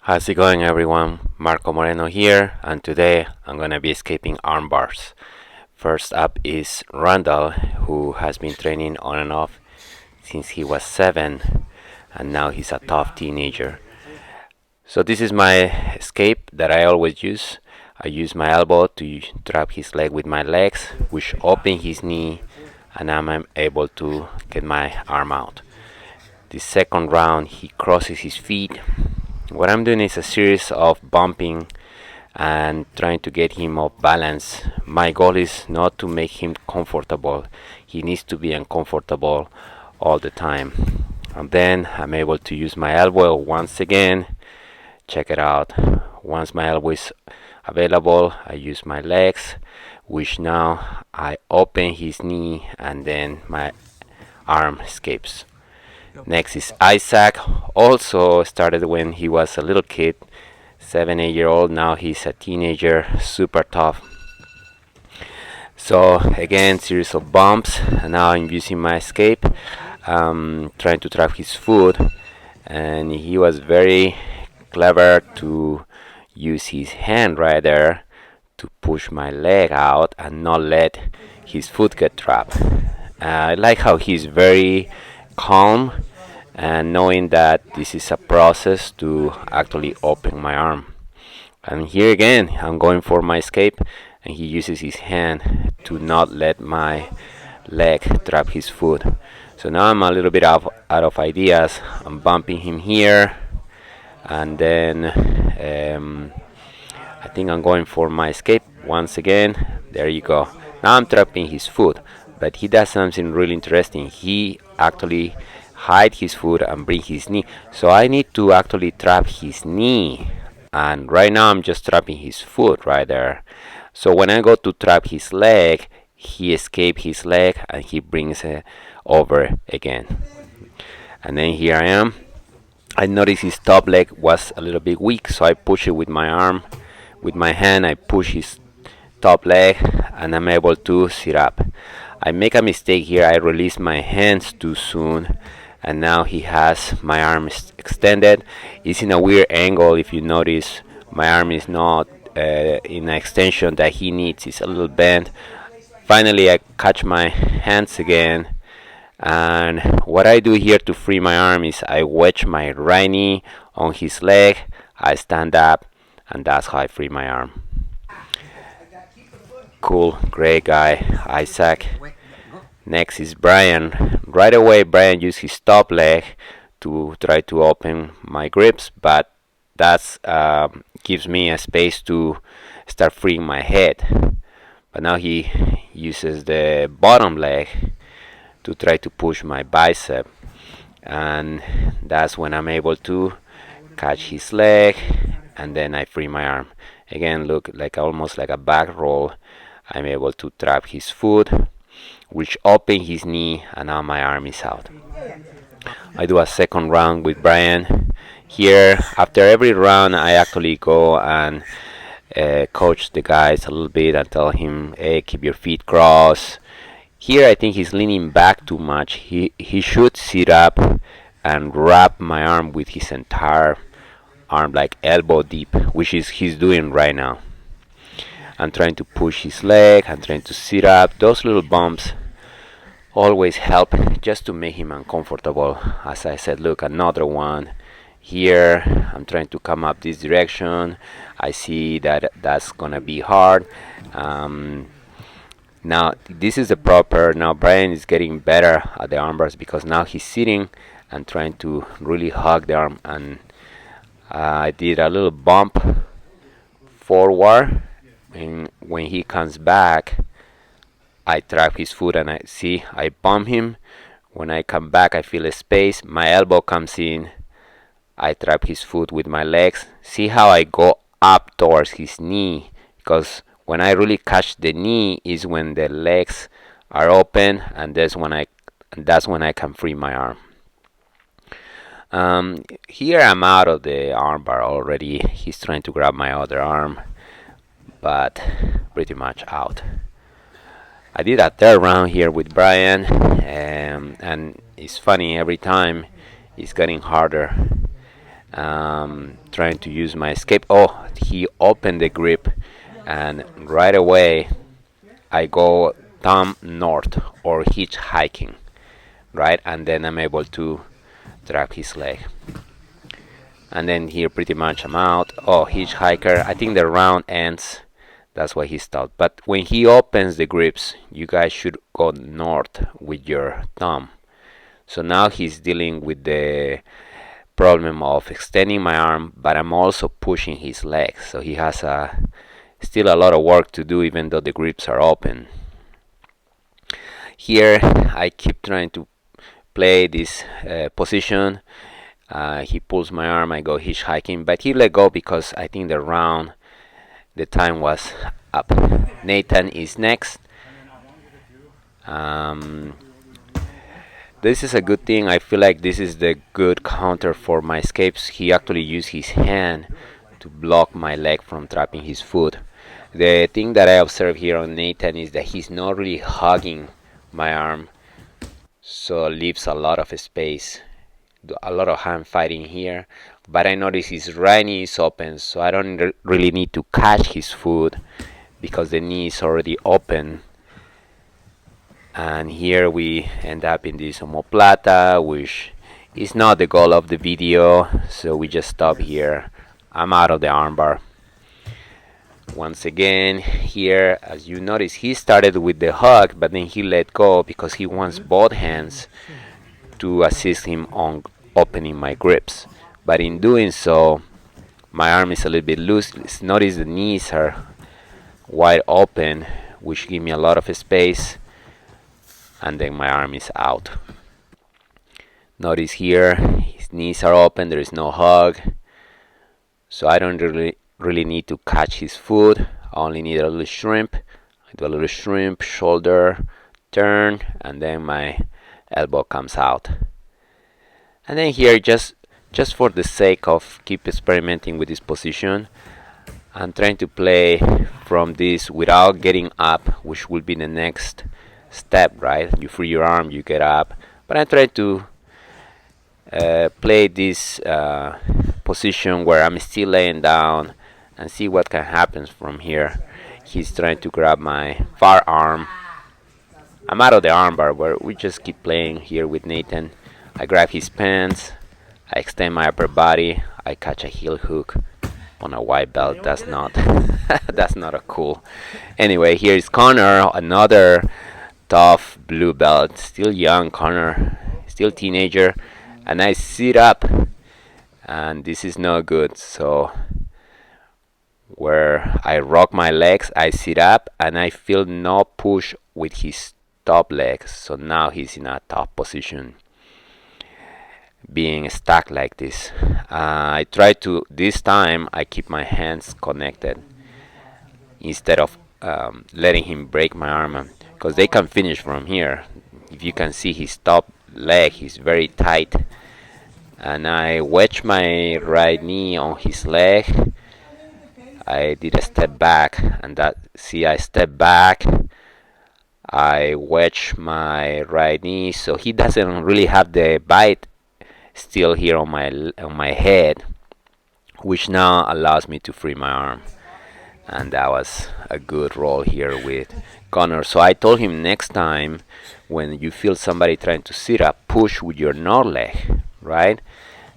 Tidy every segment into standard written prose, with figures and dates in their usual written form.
How's it going, everyone? Marco Moreno here, and today I'm gonna be escaping arm bars. First up is Randall, who has been training on and off since he was 7, and now he's a tough teenager. So this is my escape that I always use. I use my elbow to trap his leg with my legs, which open his knee, and I'm able to get my arm out. The second round, he crosses his feet. What I'm doing is a series of bumping and trying to get him off balance. My goal is not to make him comfortable. He needs to be uncomfortable all the time. And then I'm able to use my elbow once again. Check it out. Once my elbow is available, I use my legs, which now I open his knee and then my arm escapes. Next is Isaac. Also started when he was a little kid, 7, 8 year old. Now he's a teenager, super tough. So again, series of bumps. And now I'm using my escape, trying to trap his foot. And he was very clever to use his hand right there to push my leg out and not let his foot get trapped. I like how he's very calm and knowing that this is a process to actually open my arm. And here again, I'm going for my escape, and he uses his hand to not let my leg trap his foot. So now I'm a little bit out of ideas. I'm bumping him here, and then I think I'm going for my escape once again. There you go. Now I'm trapping his foot, but he does something really interesting. He actually hide his foot and bring his knee. So I need to actually trap his knee. And right now I'm just trapping his foot right there. So when I go to trap his leg, he escapes his leg and he brings it over again. And then here I am. I noticed his top leg was a little bit weak, so I push it with my arm. With my hand, I push his top leg and I'm able to sit up. I make a mistake here. I release my hands too soon, and now he has my arm extended. It's in a weird angle. If you notice, my arm is not in an extension that he needs. It's a little bent. Finally, I catch my hands again, and what I do here to free my arm is I wedge my right knee on his leg. I stand up, and that's how I free my arm. Cool, great guy, Isaac. Next is Brian. Right away, Brian used his top leg to try to open my grips, but that gives me a space to start freeing my head. But now he uses the bottom leg to try to push my bicep, and that's when I'm able to catch his leg, and then I free my arm. Again, look, like almost like a back roll. I'm able to trap his foot, which open his knee, and now my arm is out. I do a second round with Brian. Here, after every round, I actually go and coach the guys a little bit and tell him, hey, keep your feet crossed. Here, I think he's leaning back too much. He should sit up and wrap my arm with his entire arm, like elbow deep, which is he's doing right now. I'm trying to push his leg. I'm trying to sit up. Those little bumps always help just to make him uncomfortable. As I said, look, another one. Here, I'm trying to come up this direction. I see that that's gonna be hard. Now, this is the proper. Now, Brian is getting better at the arm bars because now he's sitting and trying to really hug the arm. And I did a little bump forward. And when he comes back, I trap his foot and I bump him. When I come back, I feel a space. My elbow comes in. I trap his foot with my legs. See how I go up towards his knee? Because when I really catch the knee is when the legs are open, and that's when I can free my arm. Here I'm out of the armbar already. He's trying to grab my other arm, but pretty much out. I did a third round here with Brian, and it's funny, every time it's getting harder. trying to use my escape. Oh, he opened the grip, and right away I go thumb north or hitchhiking, right? And then I'm able to trap his leg. And then here pretty much I'm out. Oh, hitchhiker. I think the round ends. That's why he stopped. But when he opens the grips, you guys should go north with your thumb. So now he's dealing with the problem of extending my arm, but I'm also pushing his legs. So he has still a lot of work to do, even though the grips are open. Here I keep trying to play this position. He pulls my arm, I go hitchhiking, but he let go because I think the time was up. Nathan is next. This is a good thing. I feel like this is the good counter for my escapes. He actually used his hand to block my leg from trapping his foot. The thing that I observe here on Nathan is that he's not really hugging my arm, so leaves a lot of space, a lot of hand fighting here. But I notice his right knee is open, so I don't really need to catch his foot because the knee is already open. And here we end up in this omoplata, which is not the goal of the video, so we just stop here. I'm out of the armbar. Once again, here, as you notice, he started with the hug, but then he let go because he wants both hands to assist him on opening my grips. But in doing so, my arm is a little bit loose. Notice the knees are wide open, which give me a lot of space, and then my arm is out. Notice here, his knees are open, there is no hug, so I don't really need to catch his foot. I only need a little shrimp. I do a little shrimp, shoulder, turn, and then my elbow comes out. And then here, just for the sake of keep experimenting with this position, I'm trying to play from this without getting up, which will be the next step, right? You free your arm, you get up. But I try to play this position where I'm still laying down and see what can happen from here. He's trying to grab my far arm. I'm out of the armbar, where we just keep playing here with Nathan. I grab his pants, I extend my upper body, I catch a heel hook on a white belt. That's not that's not a cool. Anyway, here is Connor, another tough blue belt, still young Connor, still teenager, and I sit up, and this is not good. So where I rock my legs, I sit up, and I feel no push with his top legs. So now he's in a tough position, being stuck like this. I try to, this time I keep my hands connected instead of letting him break my arm, because they can finish from here. If you can see his top leg, he's very tight, and I wedge my right knee on his leg. I did a step back, and I step back, I wedge my right knee, so he doesn't really have the bite still here on my head, which now allows me to free my arm. And that was a good roll here with Connor. So I told him, next time when you feel somebody trying to sit up, push with your north leg, right?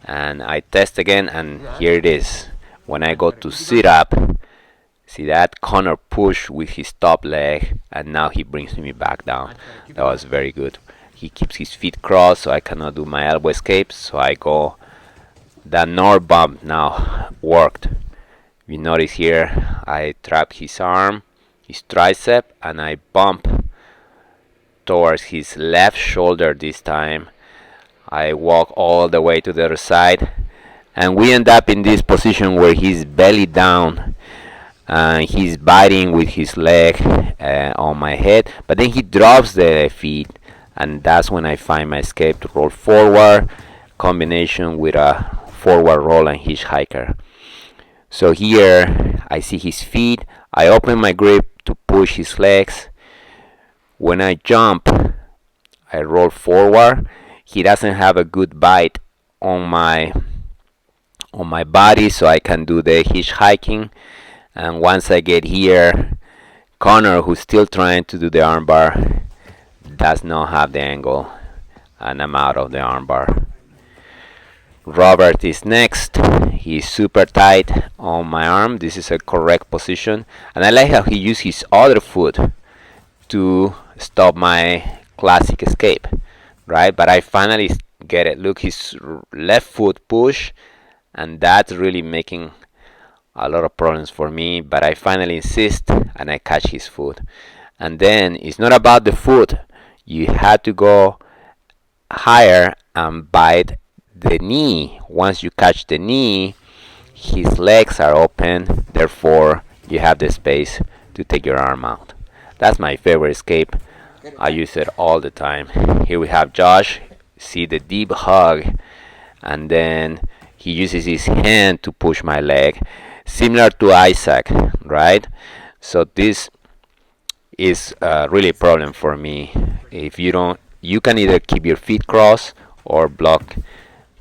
And I test again, and here it is. When I go to sit up, see that Connor push with his top leg, and now he brings me back down. That was very good. He keeps his feet crossed, so I cannot do my elbow escape. So I go, that north bump now worked. You notice here, I trap his arm, his tricep, and I bump towards his left shoulder this time. I walk all the way to the other side, and we end up in this position where he's belly down, and he's biting with his leg on my head, but then he drops the feet, and that's when I find my escape to roll forward, combination with a forward roll and hitchhiker. So here I see his feet, I open my grip to push his legs. When I jump, I roll forward. He doesn't have a good bite on my on my body so I can do the hitchhiking. And once I get here, Connor, who's still trying to do the armbar, does not have the angle, and I'm out of the armbar. Robert is next. He's super tight on my arm. This is a correct position, and I like how he used his other foot to stop my classic escape, right? But I finally get it. Look, his left foot push, and that's really making a lot of problems for me. But I finally insist, and I catch his foot. And then it's not about the foot. You have to go higher and bite the knee. Once you catch the knee, his legs are open, therefore you have the space to take your arm out. That's my favorite escape. I use it all the time. Here we have Josh. See the deep hug, and then he uses his hand to push my leg, similar to Isaac, right? So this is really a problem for me. If you don't, you can either keep your feet crossed or block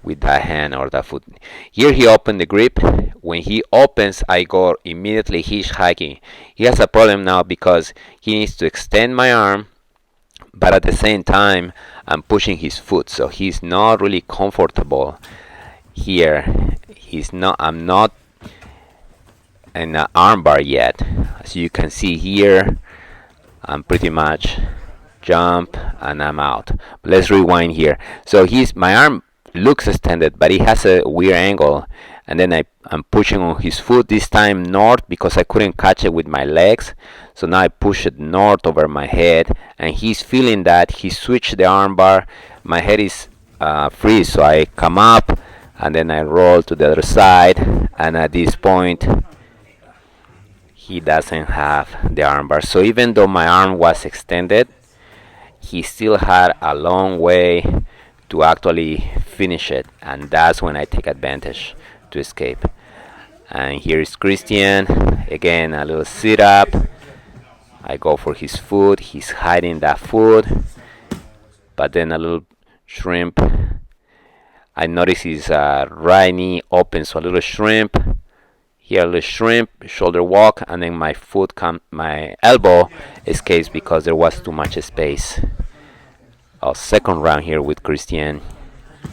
with that hand or that foot. Here he opened the grip. When he opens, I go immediately hitchhiking. He has a problem now because he needs to extend my arm, but at the same time I'm pushing his foot, so he's not really comfortable here. I'm not in an armbar yet. As you can see here, I'm pretty much jump and I'm out. But let's rewind here. So my arm looks extended, but he has a weird angle, and then I'm pushing on his foot, this time north because I couldn't catch it with my legs. So now I push it north over my head, and he's feeling that. He switched the armbar. My head is free, so I come up and then I roll to the other side, and at this point he doesn't have the armbar. So even though my arm was extended, he still had a long way to actually finish it, and that's when I take advantage to escape. And here is Christian again, a little sit up. I go for his foot. He's hiding that foot, but then a little shrimp. I notice his right knee open, so a little shrimp. Here a little shrimp, shoulder walk, and then my elbow escapes because there was too much space. Second round here with Christian.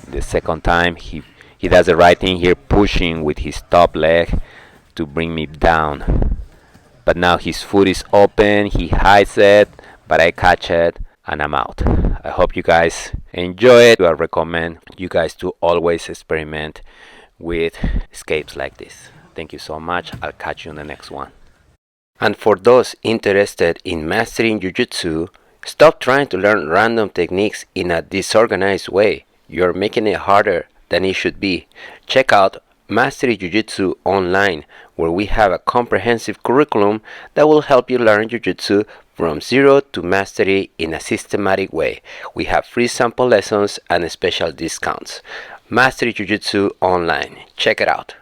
The second time he does the right thing here, pushing with his top leg to bring me down. But now his foot is open, he hides it, but I catch it and I'm out. I hope you guys enjoy it. I recommend you guys to always experiment with escapes like this. Thank you so much. I'll catch you in the next one. And for those interested in mastering Jiu-Jitsu, stop trying to learn random techniques in a disorganized way. You're making it harder than it should be. Check out Mastery Jiu-Jitsu online, where we have a comprehensive curriculum that will help you learn Jiu-Jitsu from zero to mastery in a systematic way. We have free sample lessons and special discounts. Mastery Jiu-Jitsu online. Check it out.